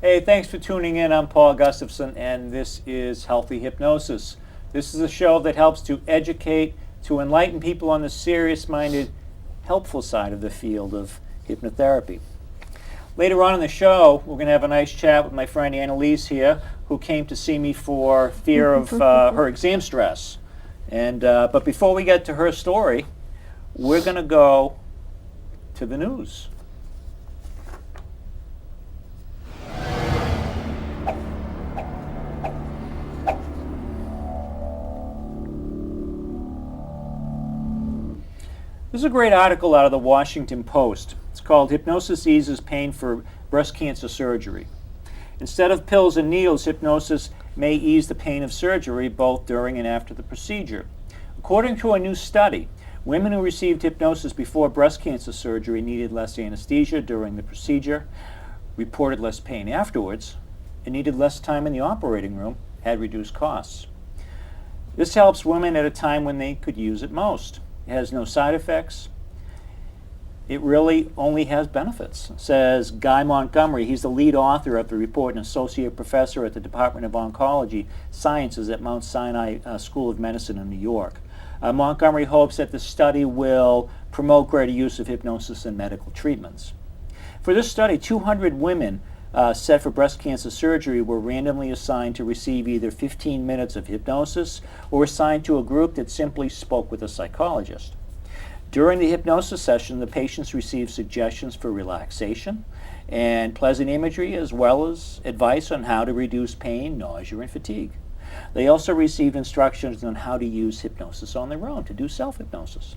Hey, thanks for tuning in. I'm Paul Gustafson, and this is Healthy Hypnosis. This is a show that helps to educate, to enlighten people on the serious-minded, helpful side of the field of hypnotherapy. Later on in the show, we're going to have a nice chat with my friend Analese here, who came to see me for fear of her exam stress. But before we get to her story, we're going to go to the news. This is a great article out of the Washington Post. It's called Hypnosis Eases Pain for Breast Cancer Surgery. Instead of pills and needles, hypnosis may ease the pain of surgery both during and after the procedure. According to a new study, women who received hypnosis before breast cancer surgery needed less anesthesia during the procedure, reported less pain afterwards, and needed less time in the operating room, had reduced costs. This helps women at a time when they could use it most. It has no side effects. It really only has benefits, says Guy Montgomery. He's the lead author of the report and associate professor at the Department of Oncology Sciences at Mount Sinai School of Medicine in New York. Montgomery hopes that the study will promote greater use of hypnosis in medical treatments. For this study, 200 women set for breast cancer surgery were randomly assigned to receive either 15 minutes of hypnosis or assigned to a group that simply spoke with a psychologist. During the hypnosis session, the patients received suggestions for relaxation and pleasant imagery, as well as advice on how to reduce pain, nausea, and fatigue. They also received instructions on how to use hypnosis on their own, to do self-hypnosis.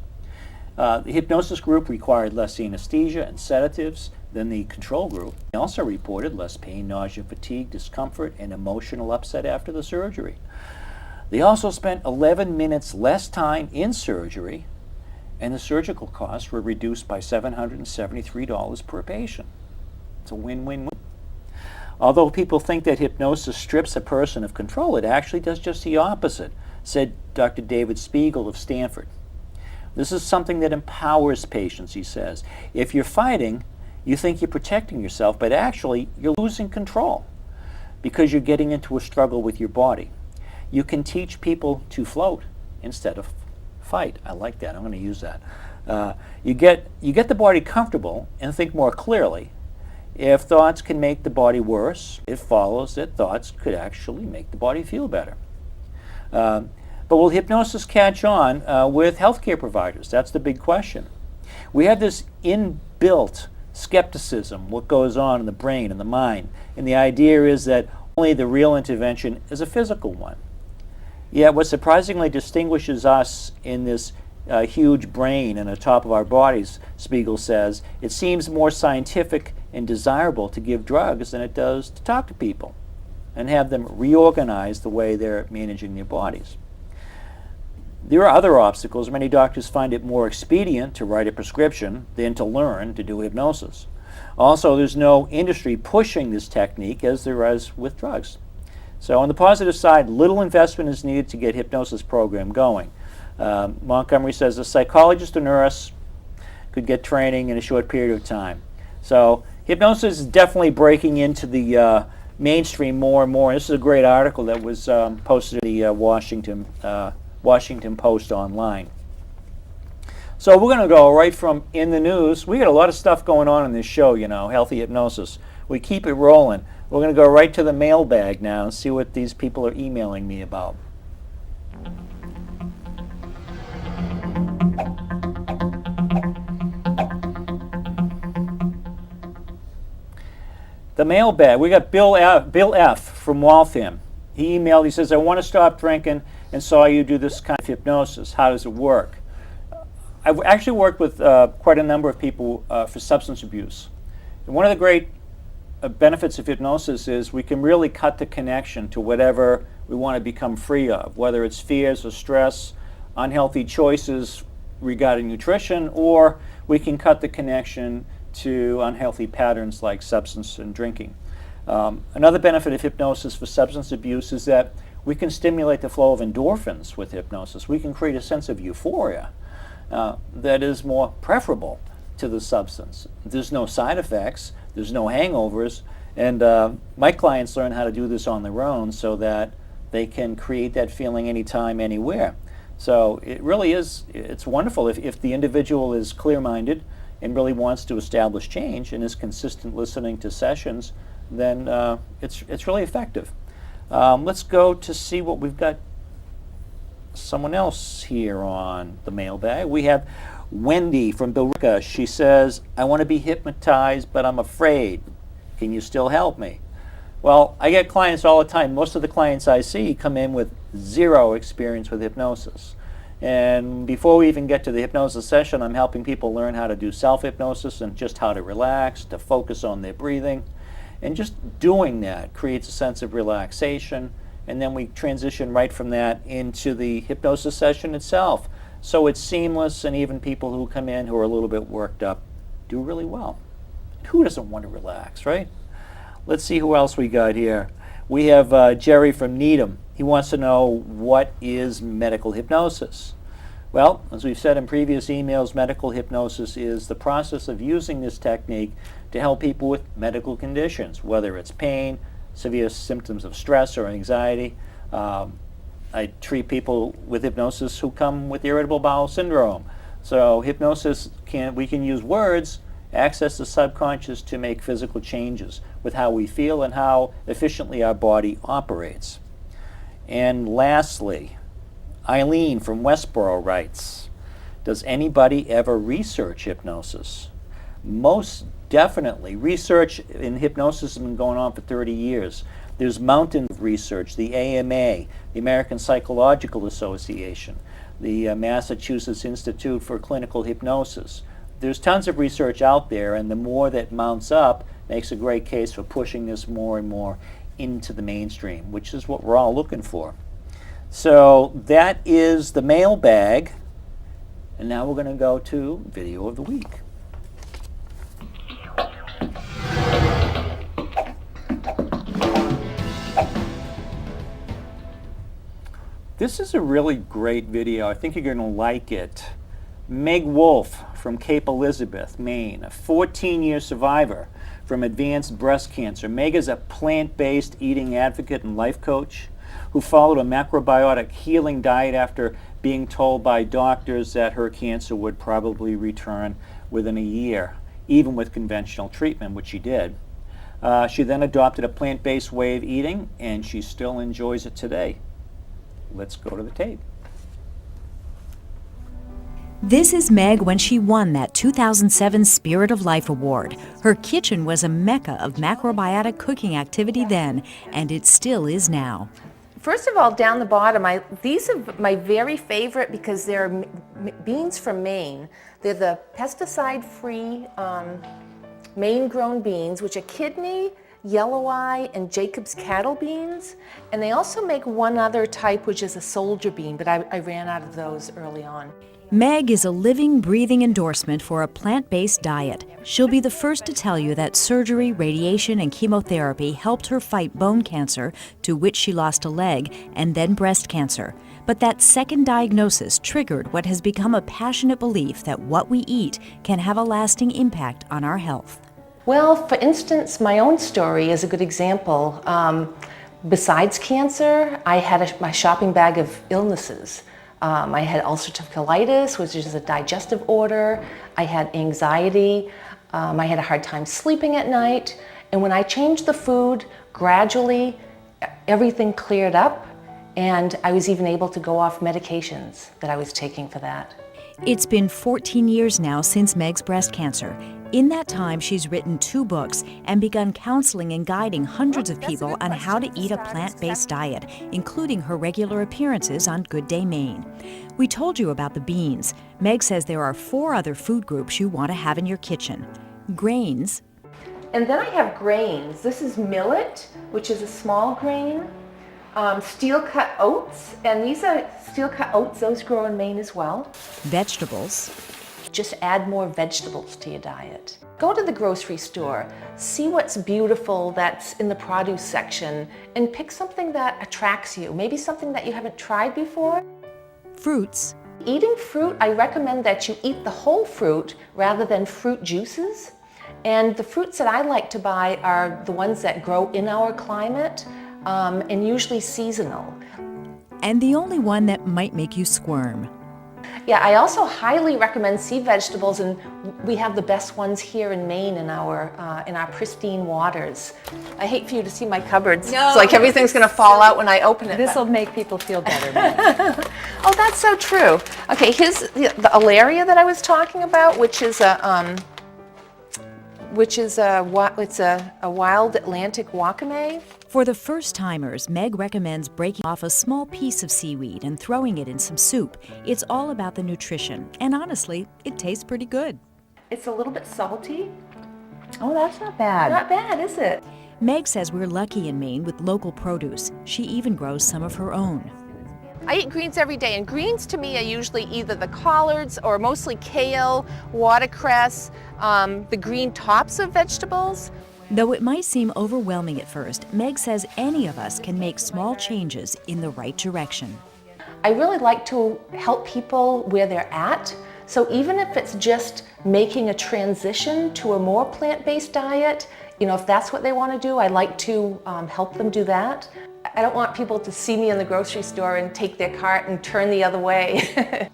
The hypnosis group required less anesthesia and sedatives than the control group. They also reported less pain, nausea, fatigue, discomfort, and emotional upset after the surgery. They also spent 11 minutes less time in surgery, and the surgical costs were reduced by $773 per patient. It's a win-win-win. Although people think that hypnosis strips a person of control, it actually does just the opposite, said Dr. David Spiegel of Stanford. This is something that empowers patients, he says. If you're fighting, you think you're protecting yourself, but actually you're losing control because you're getting into a struggle with your body. You can teach people to float instead of fight. I like that. I'm going to use that. You get the body comfortable and think more clearly. If thoughts can make the body worse, it follows that thoughts could actually make the body feel better. But will hypnosis catch on with healthcare providers? That's the big question. We have this inbuilt skepticism, what goes on in the brain and the mind, and the idea is that only the real intervention is a physical one. Yet what surprisingly distinguishes us in this huge brain and the top of our bodies, Spiegel says, it seems more scientific and desirable to give drugs than it does to talk to people and have them reorganize the way they're managing their bodies. There are other obstacles. Many doctors find it more expedient to write a prescription than to learn to do hypnosis. Also, there's no industry pushing this technique as there is with drugs. So on the positive side, little investment is needed to get hypnosis program going. Montgomery says a psychologist or nurse could get training in a short period of time. So hypnosis is definitely breaking into the mainstream more and more. This is a great article that was posted in the Washington Post online. So we're going to go right from in the news. We got a lot of stuff going on in this show, you know, Healthy Hypnosis. We keep it rolling. We're going to go right to the mailbag now and see what these people are emailing me about. The mailbag. We got Bill F. from Waltham. He emailed, he says, I want to stop drinking and saw you do this kind of hypnosis. How does it work? I've actually worked with quite a number of people for substance abuse. And one of the great benefits of hypnosis is we can really cut the connection to whatever we want to become free of, whether it's fears or stress, unhealthy choices regarding nutrition, or we can cut the connection to unhealthy patterns like substance and drinking. Another benefit of hypnosis for substance abuse is that we can stimulate the flow of endorphins with hypnosis. We can create a sense of euphoria that is more preferable to the substance. There's no side effects, there's no hangovers, And my clients learn how to do this on their own so that they can create that feeling anytime, anywhere. So it really is, it's wonderful if the individual is clear-minded and really wants to establish change and is consistent listening to sessions, then it's really effective. Let's go to see what we've got. Someone else here on the mailbag. We have Wendy from Billerica. She says, I want to be hypnotized, but I'm afraid. Can you still help me? Well, I get clients all the time. Most of the clients I see come in with zero experience with hypnosis. And before we even get to the hypnosis session, I'm helping people learn how to do self-hypnosis and just how to relax, to focus on their breathing. And just doing that creates a sense of relaxation. And then we transition right from that into the hypnosis session itself. So it's seamless, and even people who come in who are a little bit worked up do really well. Who doesn't want to relax, right? Let's see who else we got here. We have Jerry from Needham. He wants to know, what is medical hypnosis? Well, as we've said in previous emails, medical hypnosis is the process of using this technique to help people with medical conditions, whether it's pain, severe symptoms of stress or anxiety. I treat people with hypnosis who come with irritable bowel syndrome. So hypnosis, we can use words, access the subconscious to make physical changes with how we feel and how efficiently our body operates. And lastly, Eileen from Westboro writes, does anybody ever research hypnosis? Most definitely. Research in hypnosis has been going on for 30 years. There's mountains of research, the AMA, the American Psychological Association, the Massachusetts Institute for Clinical Hypnosis. There's tons of research out there, and the more that mounts up makes a great case for pushing this more and more into the mainstream, which is what we're all looking for. So that is the mailbag, and now we're going to go to Video of the Week. This is a really great video. I think you're going to like it. Meg Wolf from Cape Elizabeth, Maine, a 14-year survivor from advanced breast cancer. Meg is a plant-based eating advocate and life coach who followed a macrobiotic healing diet after being told by doctors that her cancer would probably return within a year, even with conventional treatment, which she did. She then adopted a plant-based way of eating, and she still enjoys it today. Let's go to the tape. This is Meg when she won that 2007 Spirit of Life Award. Her kitchen was a mecca of macrobiotic cooking activity then, and it still is now. First of all, down the bottom, these are my very favorite because they're beans from Maine. They're the pesticide-free Maine-grown beans, which are kidney, yellow eye, and Jacob's cattle beans. And they also make one other type, which is a soldier bean, but I ran out of those early on. Meg is a living, breathing endorsement for a plant-based diet. She'll be the first to tell you that surgery, radiation, and chemotherapy helped her fight bone cancer, to which she lost a leg, and then breast cancer. But that second diagnosis triggered what has become a passionate belief that what we eat can have a lasting impact on our health. Well, for instance, my own story is a good example. Besides cancer, I had my shopping bag of illnesses. I had ulcerative colitis, which is a digestive order. I had anxiety. I had a hard time sleeping at night. And when I changed the food, gradually everything cleared up, and I was even able to go off medications that I was taking for that. It's been 14 years now since Meg's breast cancer. In that time, she's written 2 books and begun counseling and guiding hundreds of people on how to eat a plant-based diet, including her regular appearances on Good Day Maine. We told you about the beans. Meg says there are 4 other food groups you want to have in your kitchen. Grains. And then I have grains. This is millet, which is a small grain. Steel-cut oats, and these are steel-cut oats. Those grow in Maine as well. Vegetables. Just add more vegetables to your diet. Go to the grocery store, see what's beautiful that's in the produce section, and pick something that attracts you, maybe something that you haven't tried before. Fruits. Eating fruit, I recommend that you eat the whole fruit rather than fruit juices. And the fruits that I like to buy are the ones that grow in our climate and usually seasonal. And the only one that might make you squirm. Yeah, I also highly recommend sea vegetables, and we have the best ones here in Maine in our pristine waters. I hate for you to see my cupboards. No. It's like everything's going to fall out when I open it. This will make people feel better. Oh, that's so true. Okay, here's the Alaria that I was talking about, which is a wild Atlantic wakame. For the first timers, Meg recommends breaking off a small piece of seaweed and throwing it in some soup. It's all about the nutrition, and honestly, it tastes pretty good. It's a little bit salty. Oh, that's not bad. Not bad, is it? Meg says we're lucky in Maine with local produce. She even grows some of her own. I eat greens every day, and greens to me are usually either the collards or mostly kale, watercress, the green tops of vegetables. Though it might seem overwhelming at first, Meg says any of us can make small changes in the right direction. I really like to help people where they're at. So even if it's just making a transition to a more plant-based diet, if that's what they want to do, I like to help them do that. I don't want people to see me in the grocery store and take their cart and turn the other way.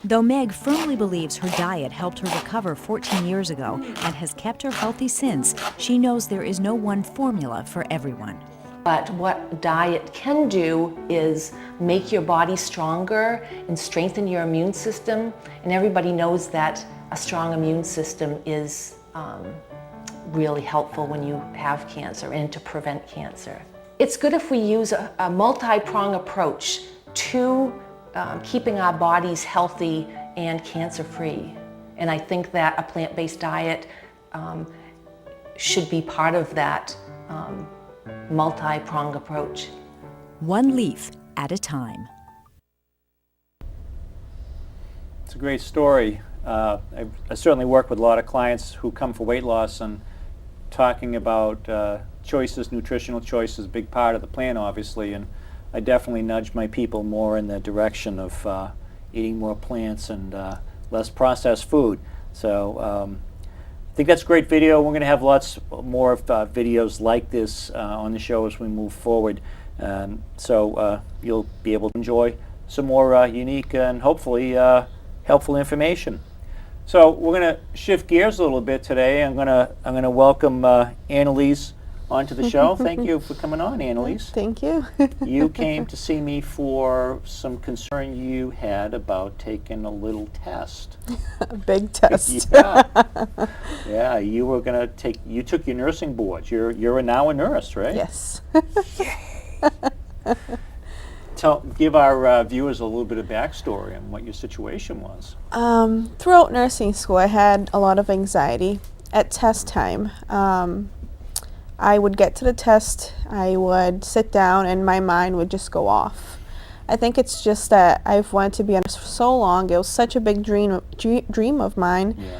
Though Meg firmly believes her diet helped her recover 14 years ago and has kept her healthy since, she knows there is no one formula for everyone. But what diet can do is make your body stronger and strengthen your immune system. And everybody knows that a strong immune system is really helpful when you have cancer and to prevent cancer. It's good if we use a multi-pronged approach to keeping our bodies healthy and cancer-free. And I think that a plant-based diet should be part of that multi-pronged approach. One leaf at a time. It's a great story. I certainly work with a lot of clients who come for weight loss, and talking about choices, nutritional choices, big part of the plan, obviously, and I definitely nudge my people more in the direction of eating more plants and less processed food. So I think that's a great video. We're going to have lots more of videos like this on the show as we move forward. So you'll be able to enjoy some more unique and hopefully helpful information. So we're going to shift gears a little bit today. I'm going to welcome Analese onto the show. Thank you for coming on, Analese. Thank you. You came to see me for some concern you had about taking a little test. A big test. Yeah. Yeah, you took your nursing boards. You're now a nurse, right? Yes. Give our viewers a little bit of backstory on what your situation was. Throughout nursing school, I had a lot of anxiety. At test time, I would get to the test, I would sit down, and my mind would just go off. I think it's just that I've wanted to be a nurse for so long. It was such a big dream of mine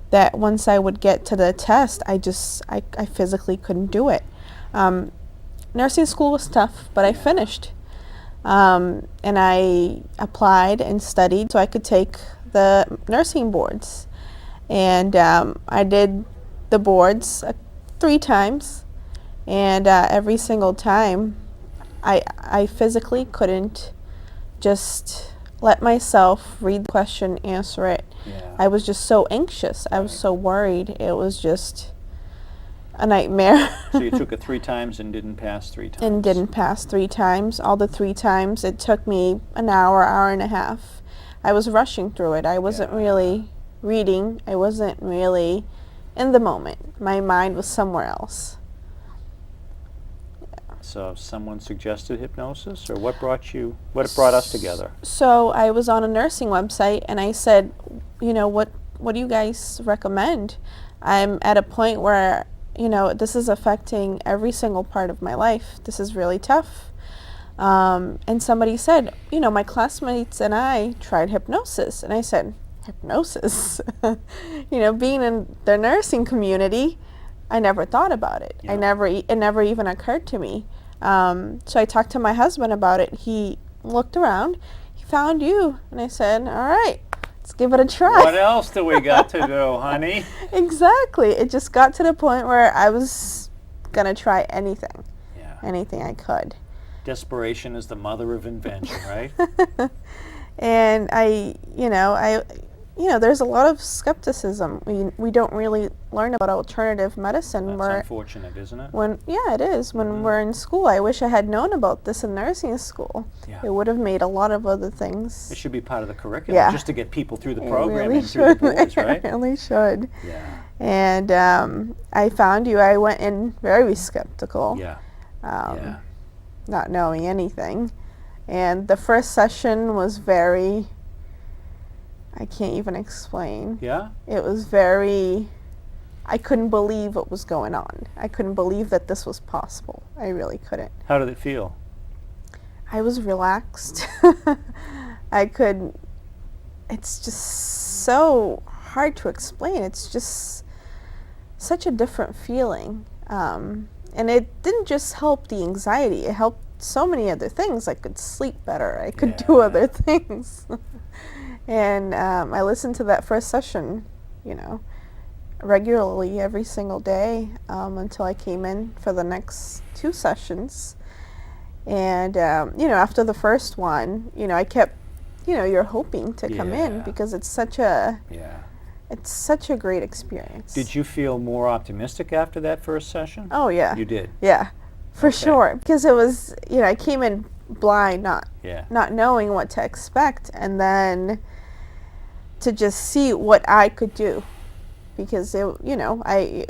that once I would get to the test, I physically couldn't do it. Nursing school was tough, but I finished. And I applied and studied so I could take the nursing boards. And I did the boards 3 times. And every single time, I physically couldn't just let myself read the question, answer it. Yeah. I was just so anxious. I was so worried. It was just a nightmare. So you took it 3 times and didn't pass 3 times? And didn't pass 3 times. All the 3 times, it took me an hour, hour and a half. I was rushing through it. I wasn't really reading. I wasn't really in the moment. My mind was somewhere else. So someone suggested hypnosis, or what brought us together? So I was on a nursing website and I said, what do you guys recommend? I'm at a point where, this is affecting every single part of my life. This is really tough. And somebody said, my classmates and I tried hypnosis. And I said, hypnosis? Being in the nursing community, I never thought about it. Yeah. It never even occurred to me. So I talked to my husband about it. He looked around, he found you, and I said, all right, let's give it a try. What else do we got to do, honey? Exactly. It just got to the point where I was gonna try anything, Yeah. anything I could. Desperation is the mother of invention, right? And there's a lot of skepticism. We don't really learn about alternative medicine. That's unfortunate, isn't it? It is. When we're in school, I wish I had known about this in nursing school. Yeah. It would have made a lot of other things. It should be part of the curriculum, Yeah. just to get people through the It program really and through the should. boards, right? It really should. Yeah. And I found you. I went in very skeptical. Yeah. Yeah. Not knowing anything. And the first session was very, I can't even explain. Yeah? It was very, I couldn't believe what was going on. I couldn't believe that this was possible. I really couldn't. How did it feel? I was relaxed. It's just so hard to explain. It's just such a different feeling. And it didn't just help the anxiety, it helped so many other things. I could sleep better, I could do other things. And I listened to that first session, regularly every single day until I came in for the next 2 sessions. And, after the first one, I kept, you're hoping to come in because it's such a great experience. Did you feel more optimistic after that first session? Oh, yeah. You did? Yeah, for sure. Because it was, I came in blind, not knowing what to expect, and then to just see what I could do. Because it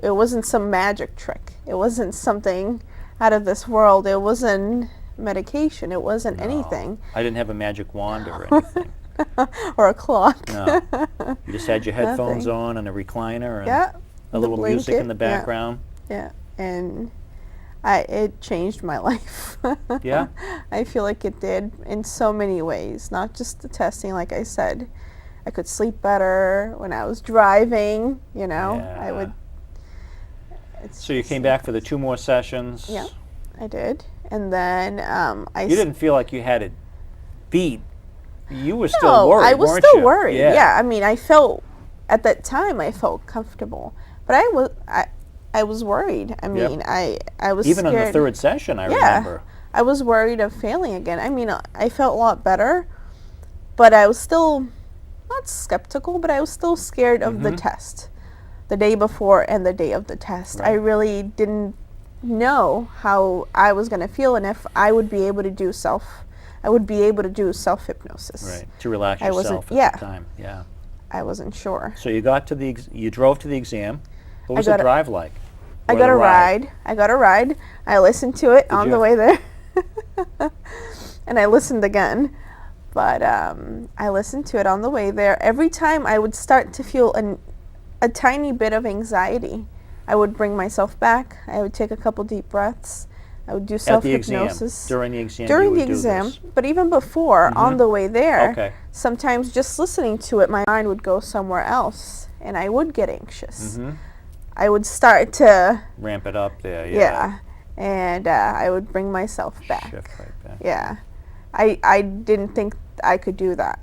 wasn't some magic trick. It wasn't something out of this world. It wasn't medication. It wasn't anything. I didn't have a magic wand or anything. Or a clock. No. You just had your headphones on and a recliner and a little music in the background. Yeah. And it changed my life. Yeah? I feel like it did in so many ways, not just the testing, like I said. I could sleep better when I was driving, I would. So you came back for the 2 more sessions. Yeah, I did. And then You didn't feel like you had it beat. You were still worried, I was weren't still you? worried. Yeah, I mean, at that time I felt comfortable, but I was worried. I mean, I was even scared. on the 3rd session, I remember. I was worried of failing again. I mean, I felt a lot better, but I was still not skeptical, but I was still scared of the test, the day before and the day of the test. Right. I really didn't know how I was going to feel and if I would be able to do self-hypnosis. Right, to relax I wasn't- yourself at the time. Yeah. I wasn't sure. So you got to you drove to the exam. What was the drive like? I got a ride. I listened to it on the way there. And I listened again. But I listened to it on the way there. Every time I would start to feel a tiny bit of anxiety, I would bring myself back. I would take a couple deep breaths. I would do self-hypnosis. During the exam? During you would the do exam, this. but even before, on the way there, Okay. sometimes just listening to it, my mind would go somewhere else, and I would get anxious. I would start to ramp it up there. yeah, and I would bring myself back. Shift right back. Yeah, I didn't think I could do that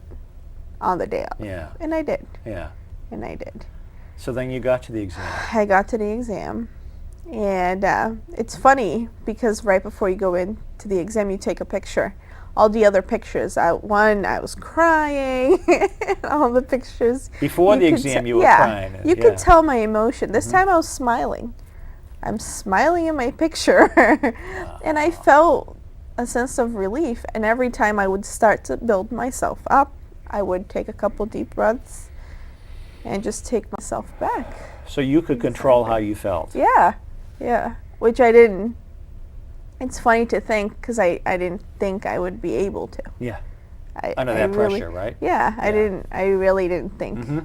on the day of. Yeah. And I did. Yeah. And I did. So then you got to the exam. I got to the exam. And it's funny because right before you go into the exam, you take a picture. All the other pictures, I was crying. All the pictures. Before the exam, you were crying. You could tell my emotion. This time I was smiling. I'm smiling in my picture. And I felt a sense of relief. And every time I would start to build myself up, I would take a couple deep breaths and just take myself back. So you could control how you felt. Yeah, yeah, which I didn't. It's funny to think because I didn't think I would be able to. Yeah. Under that pressure, right? Yeah, I really didn't think.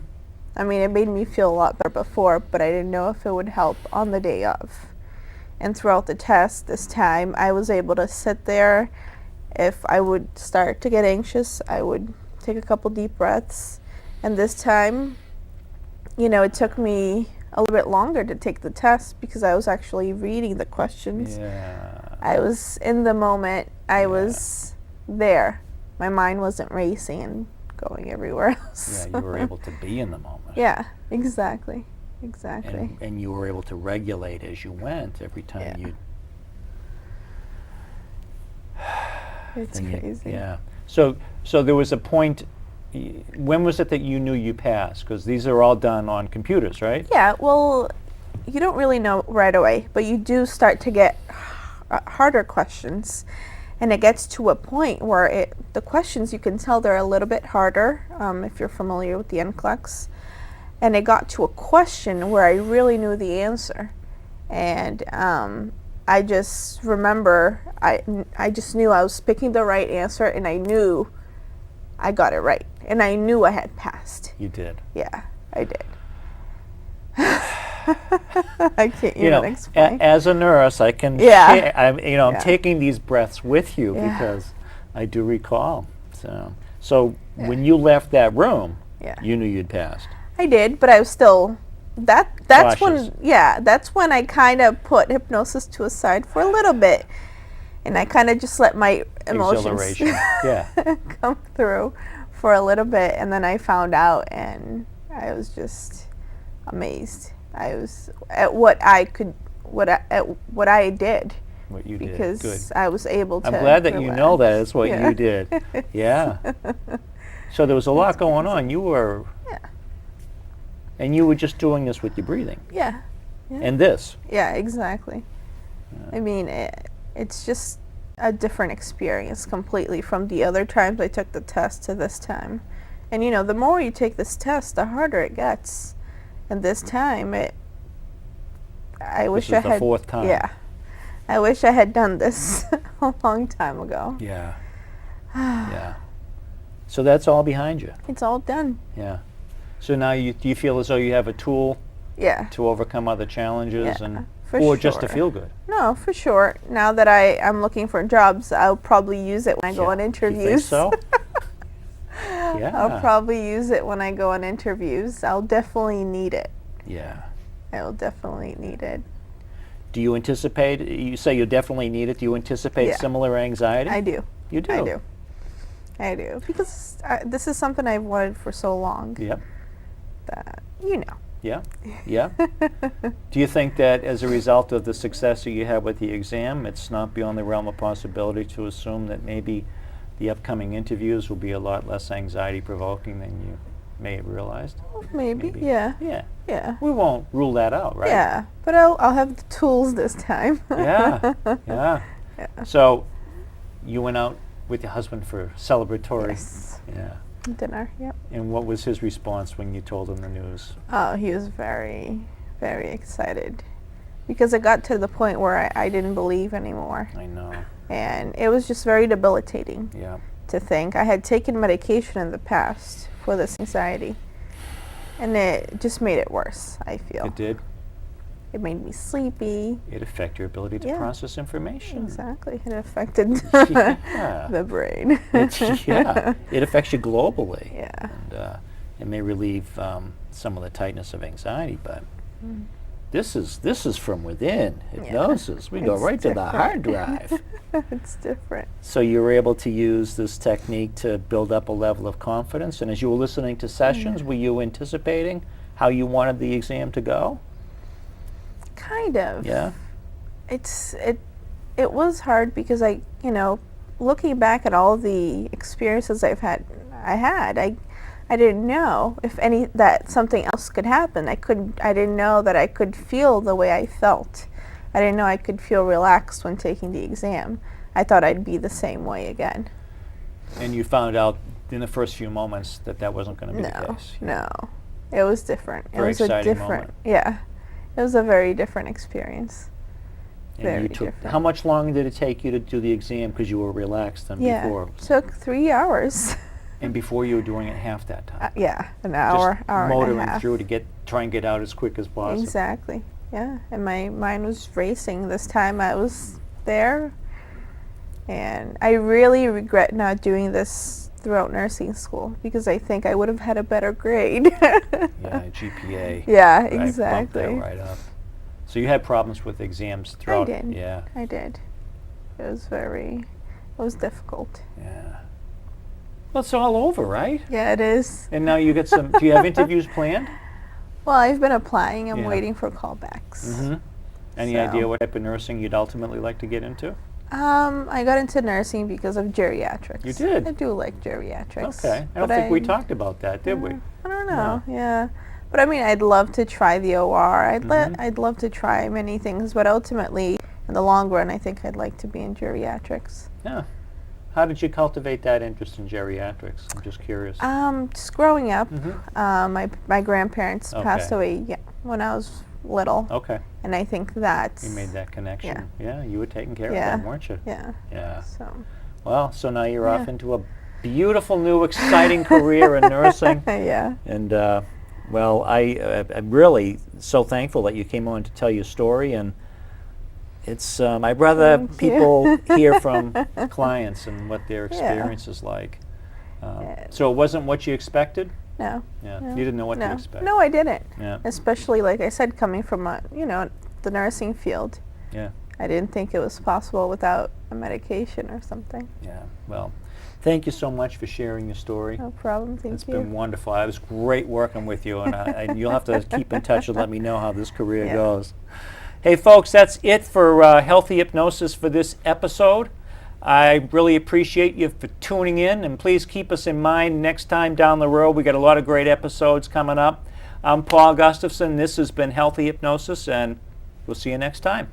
I mean, it made me feel a lot better before, but I didn't know if it would help on the day of. And throughout the test this time, I was able to sit there. If I would start to get anxious, I would take a couple deep breaths. And this time, it took me a little bit longer to take the test because I was actually reading the questions. Yeah. I was in the moment. I was there. My mind wasn't racing and going everywhere else. Yeah, you were able to be in the moment. Yeah, exactly. Exactly. And you were able to regulate as you went every time Yeah. you. It's then you- crazy. yeah. So there was a point. When was it that you knew you passed? Because these are all done on computers, right? Yeah, well, you don't really know right away, but you do start to get harder questions. And it gets to a point where the questions, you can tell they're a little bit harder if you're familiar with the NCLEX. And it got to a question where I really knew the answer. And I just remember, I just knew I was picking the right answer, and I knew I got it right. And I knew I had passed. You did. Yeah, I did. I can't You even know, explain. as a nurse, I can. Yeah. Share, I'm Yeah. taking these breaths with you Yeah. because I do recall. So when you left that room, Yeah. you knew you'd passed. I did, but I was still that's Cautious. that's when I kind of put hypnosis to a side for a little bit, and I kind of just let my emotions Exhilaration. Yeah. come through for a little bit, and then I found out, and I was just amazed. I was at what I did What you did. because Good. I was able to. I'm glad that you know that relax. is what Yeah. you did. Yeah. So there was a lot going on. You were. Yeah. And you were just doing this with your breathing. Yeah. Yeah. And this. Yeah, exactly. I mean, it's just a different experience completely from the other times I took the test to this time. And you know, the more you take this test, the harder it gets. And this time, I wish is I the had. fourth time. Yeah, I wish I had done this a long time ago. Yeah. Yeah. So that's all behind you. It's all done. Yeah. So now do you feel as though you have a tool Yeah. to overcome other challenges Yeah, and for or just to sure. feel good? No, for sure. Now that I'm looking for jobs, I'll probably use it when I go on You interviews. think so? Yeah. I'll probably use it when I go on interviews. I'll definitely need it. Yeah. I will definitely need it. Do you anticipate, you say you definitely need it, do you anticipate Yeah. similar anxiety? I do. You do? I do. I do. Because this is something I've wanted for so long Yep. that, you know. Yeah. Yeah. Do you think that as a result of the success that you had with the exam, it's not beyond the realm of possibility to assume that maybe the upcoming interviews will be a lot less anxiety provoking than you may have realized? Maybe. Yeah. Yeah. Yeah. We won't rule that out, right? Yeah. But I'll have the tools this time. Yeah. Yeah. Yeah. So you went out with your husband for celebratory. Yes. Yeah. Dinner. Yep. And what was his response when you told him the news? Oh, he was very, very excited. Because it got to the point where I didn't believe anymore. I know. And it was just very debilitating Yeah. to think. I had taken medication in the past for this anxiety. And it just made it worse, I feel. It did. It made me sleepy. It affected your ability to Yeah. process information. Exactly. It affected Yeah. the brain. Yeah. It affects you globally. Yeah. And it may relieve some of the tightness of anxiety, but this is from within. Hypnosis. We go It's right to the different. hard drive. It's different. So you were able to use this technique to build up a level of confidence. And as you were listening to sessions, were you anticipating how you wanted the exam to go? Kind of. Yeah. It was hard because looking back at all the experiences I didn't know that something else could happen. I didn't know that I could feel the way I felt. I didn't know I could feel relaxed when taking the exam. I thought I'd be the same way again. And you found out in the first few moments that wasn't going to be the No, case. no. It was different. Very it was a exciting different, moment. yeah. It was a very different experience. And Very you took, different. how much longer did it take you to do the exam because you were relaxed than Yeah, before? took 3 hours. And before you were doing it half that time? Yeah, an hour, Just hour and a motoring half. through to try and get out as quick as possible. Exactly. Yeah, and my mind was racing this time I was there. And I really regret not doing this throughout nursing school because I think I would have had a better grade. Yeah, GPA. Yeah, right, bumped exactly. that right up. So you had problems with exams throughout. I did. Yeah. I did. It was difficult. Yeah. Well, it's all over, right? Yeah, it is. And now you get some. Do you have interviews planned? Well, I've been applying. I'm Yeah. waiting for callbacks. Mm-hmm. Any So- idea what type of nursing you'd ultimately like to get into? I got into nursing because of geriatrics. You did? I do like geriatrics. Okay. I don't but think we talked about that, did we? I don't know. Yeah. But I mean, I'd love to try the OR. I'd love to try many things, but ultimately, in the long run, I think I'd like to be in geriatrics. Yeah. How did you cultivate that interest in geriatrics? I'm just curious. Just growing up, Mhm. my grandparents passed Okay. away when I was little, Okay. and I think that's You made that connection. Yeah, you were taking care of Yeah. them, weren't you? Yeah. Yeah. So Well, so now you're off into a beautiful new exciting career in nursing. yeah. And well, I'm really so thankful that you came on to tell your story. And it's I'd rather Thank you. people hear from clients and what their experience is like. So it wasn't what you expected? No. Yeah, No. you didn't know what to No. expect. No, I didn't. Yeah, Especially, like I said, coming from the nursing field. yeah, I didn't think it was possible without a medication or something. yeah. Well, thank you so much for sharing your story. No problem. Thank It's you. been wonderful. It was great working with you, and you'll have to keep in touch and let me know how this career Yeah. goes. Hey, folks, that's it for Healthy Hypnosis for this episode. I really appreciate you for tuning in, and please keep us in mind next time down the road. We got a lot of great episodes coming up. I'm Paul Gustafson. This has been Healthy Hypnosis, and we'll see you next time.